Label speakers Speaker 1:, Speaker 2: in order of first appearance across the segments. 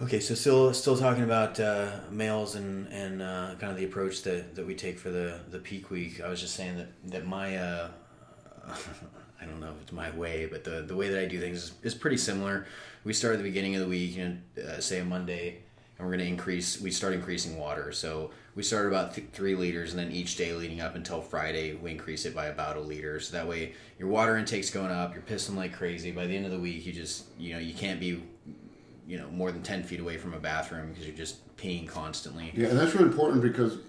Speaker 1: Okay, so still talking about males and kind of the approach that we take for the peak week. I was just saying that my I don't know if it's my way, but the way that I do things is pretty similar. We start at the beginning of the week, say a Monday, and we're going to start increasing water. So we start about 3 liters, and then each day leading up until Friday, we increase it by about 1 liter. So that way your water intake's going up, you're pissing like crazy. By the end of the week, you can't be, more than 10 feet away from a bathroom because you're just peeing constantly.
Speaker 2: Yeah, and that's really important because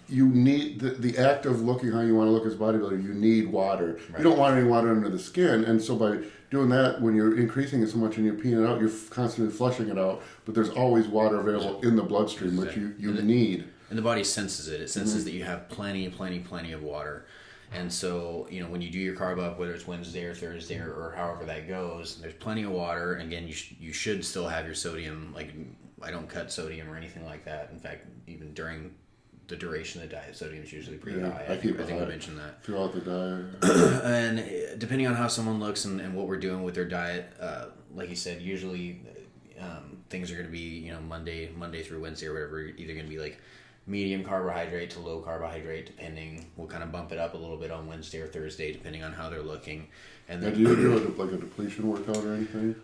Speaker 2: you need the act of looking how you want to look as a bodybuilder. You need water. Right. You don't want any water under the skin, and so by doing that, when you're increasing it so much and you're peeing it out, you're constantly flushing it out. But there's always water available in the bloodstream, which you need.
Speaker 1: And the body senses it. It senses that you have plenty of water. And so, when you do your carb up, whether it's Wednesday or Thursday or however that goes, there's plenty of water. And again, you should still have your sodium. Like, I don't cut sodium or anything like that. In fact, even during the duration of the diet, sodium is usually pretty high. I think I mentioned that.
Speaker 2: Throughout the diet.
Speaker 1: And depending on how someone looks and what we're doing with their diet, like you said, usually things are going to be, Monday through Wednesday or whatever, either going to be like medium carbohydrate to low carbohydrate, depending. We'll kind of bump it up a little bit on Wednesday or Thursday, depending on how they're looking. And then,
Speaker 2: do you do a depletion workout or anything?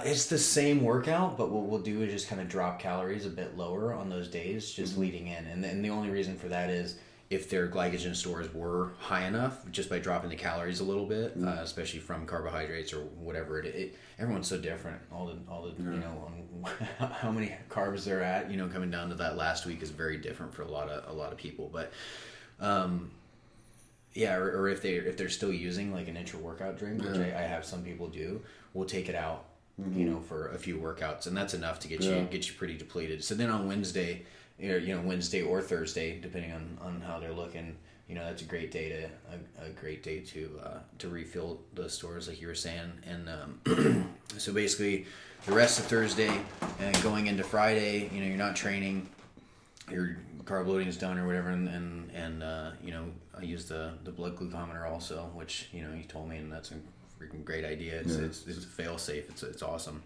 Speaker 1: It's the same workout, but what we'll do is just kind of drop calories a bit lower on those days, just leading in. And the only reason for that is if their glycogen stores were high enough, just by dropping the calories a little bit, especially from carbohydrates or whatever. Everyone's so different. All the on how many carbs they're at, coming down to that last week is very different for a lot of people. But or if they're still using like an intra-workout drink, which I have some people do, we'll take it out, for a few workouts, and that's enough to get you pretty depleted. So then on Wednesday, Wednesday or Thursday, depending on how they're looking, that's a great day to refill those stores, like you were saying. And so basically, the rest of Thursday and going into Friday, you're not training, your carb loading is done or whatever, and I use the blood glucometer also, which he told me, and that's a freaking great idea. It's a fail safe. It's awesome.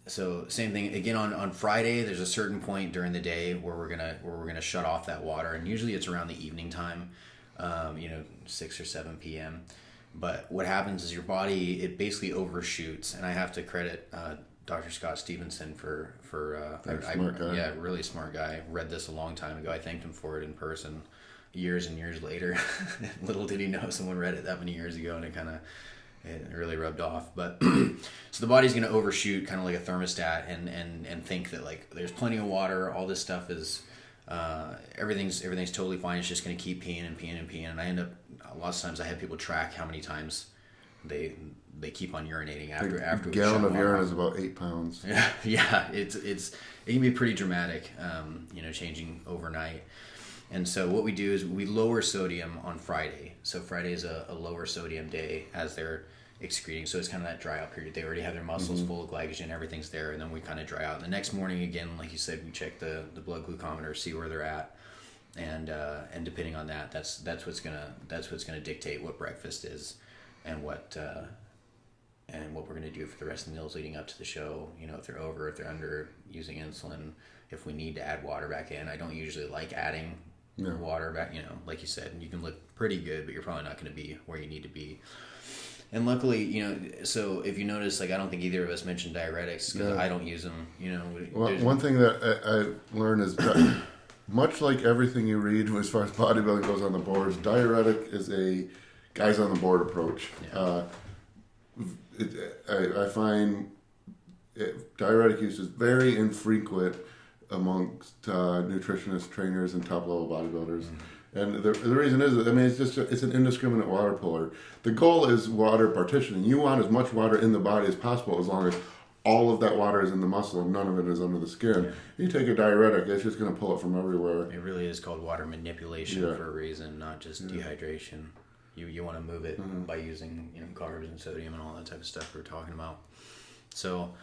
Speaker 1: So same thing again on Friday. There's a certain point during the day where we're gonna shut off that water, and usually it's around the evening time, 6 or 7 p.m. But what happens is your body, it basically overshoots, and I have to credit Dr. Scott Stevenson for
Speaker 2: smart guy.
Speaker 1: Yeah, really smart guy. Read this a long time ago. I thanked him for it in person years and years later. Little did he know someone read it that many years ago, and it really rubbed off. But so the body's going to overshoot, kind of like a thermostat, and think that like there's plenty of water, all this stuff is everything's totally fine. It's just going to keep peeing and peeing and peeing, and I end up a lot of times I have people track how many times they keep on urinating after
Speaker 2: a gallon of urine is about 8 pounds.
Speaker 1: Yeah, it can be pretty dramatic, changing overnight. And so what we do is we lower sodium on Friday. So Friday is a lower sodium day as they're excreting. So it's kind of that dry out period. They already have their muscles full of glycogen, everything's there, and then we kind of dry out. And the next morning, again, like you said, we check the blood glucometer, see where they're at, and depending on that, that's what's gonna dictate what breakfast is, and what we're gonna do for the rest of the meals leading up to the show. If they're over, if they're under, using insulin, if we need to add water back in. I don't usually like adding water back, like you said, you can look pretty good, but you're probably not going to be where you need to be. And luckily, so if you notice, like, I don't think either of us mentioned diuretics because I don't use them.
Speaker 2: Well, one thing that I learned is that much like everything you read as far as bodybuilding goes on the boards, diuretic is a guys on the board approach. Yeah. I find diuretic use is very infrequent amongst nutritionists, trainers, and top-level bodybuilders. And the reason is, it's an indiscriminate water puller. The goal is water partitioning. You want as much water in the body as possible as long as all of that water is in the muscle and none of it is under the skin. Yeah. You take a diuretic, it's just going to pull it from everywhere.
Speaker 1: It really is called water manipulation for a reason, not just dehydration. You want to move it by using carbs and sodium and all that type of stuff we're talking about. So...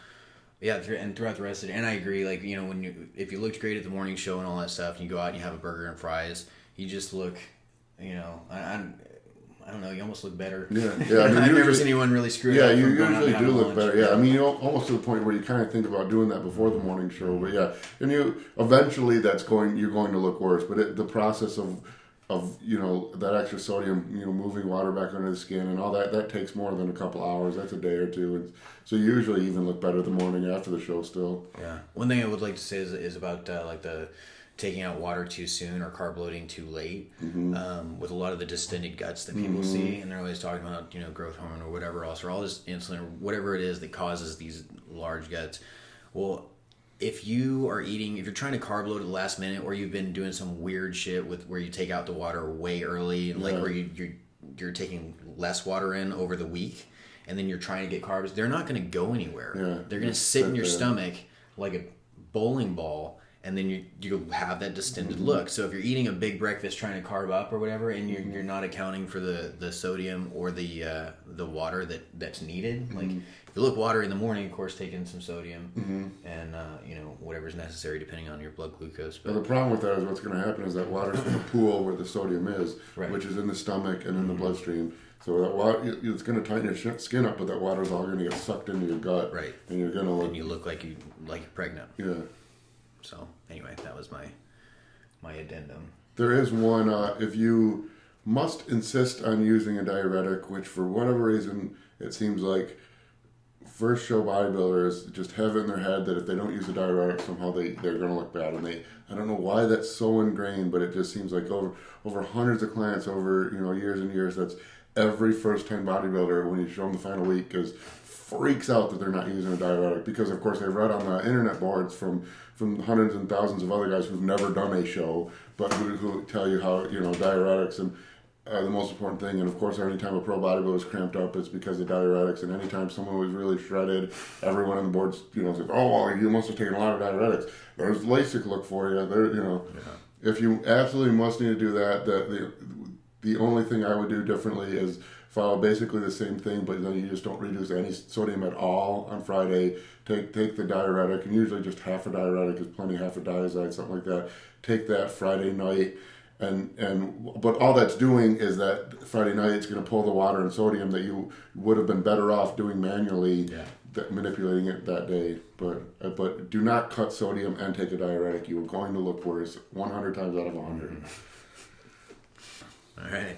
Speaker 1: yeah, and throughout the rest of the day, and I agree, like, if you looked great at the morning show and all that stuff, and you go out and you have a burger and fries, you just look, I I don't know, you almost look better.
Speaker 2: Yeah.
Speaker 1: I've never seen anyone really screw it up.
Speaker 2: Yeah, you
Speaker 1: from going out
Speaker 2: usually
Speaker 1: and
Speaker 2: do
Speaker 1: having
Speaker 2: look
Speaker 1: lunch.
Speaker 2: better. Yeah, I mean, you almost to the point where you kind of think about doing that before the morning show. But yeah, and you eventually you're going to look worse. But the process of that extra sodium, moving water back under the skin and all that takes more than a couple hours. That's a day or two, and so you usually even look better the morning after the show still.
Speaker 1: Yeah. One thing I would like to say is about like the taking out water too soon or carb loading too late. With a lot of the distended guts that people see, and they're always talking about growth hormone or whatever else, or all this insulin or whatever it is that causes these large guts. Well, if you're trying to carb load at the last minute, or you've been doing some weird shit where you take out the water way early, and where you're taking less water in over the week, and then you're trying to get carbs, they're not going to go anywhere.
Speaker 2: Yeah.
Speaker 1: They're going to sit in your stomach like a bowling ball, and then you'll have that distended look. So if you're eating a big breakfast trying to carb up or whatever, and you're not accounting for the sodium or the water that's needed, like if you look water in the morning, of course, take in some sodium and whatever's necessary depending on your blood glucose. But
Speaker 2: the problem with that is what's going to happen is that water's going to pool where the sodium is, which is in the stomach and in the bloodstream. So that water, it's going to tighten your skin up, but that water's all going to get sucked into your gut,
Speaker 1: right?
Speaker 2: And you're going to look.
Speaker 1: And you look like you're pregnant.
Speaker 2: Yeah.
Speaker 1: So anyway, that was my addendum.
Speaker 2: There is one. If you must insist on using a diuretic, which for whatever reason it seems like first show bodybuilders just have it in their head that if they don't use a diuretic, somehow they're going to look bad, and I don't know why that's so ingrained, but it just seems like over hundreds of clients over years and years. That's every first time bodybuilder when you show them the final week freaks out that they're not using a diuretic because of course they've read on the internet boards from hundreds and thousands of other guys who've never done a show but who tell you how diuretics and the most important thing. And of course anytime a pro bodybuilder is cramped up it's because of diuretics, and anytime someone was really shredded everyone on the boards says, oh well, you must have taken a lot of diuretics. There's LASIK look for you there. If you absolutely must need to do that, the only thing I would do differently is follow basically the same thing, but then you just don't reduce any sodium at all on Friday. Take the diuretic, and usually just half a diuretic is plenty, half a diazide, something like that. Take that Friday night, but all that's doing is that Friday night it's going to pull the water and sodium that you would have been better off doing manually, manipulating it that day. But do not cut sodium and take a diuretic. You are going to look worse 100 times out of 100.
Speaker 1: All right.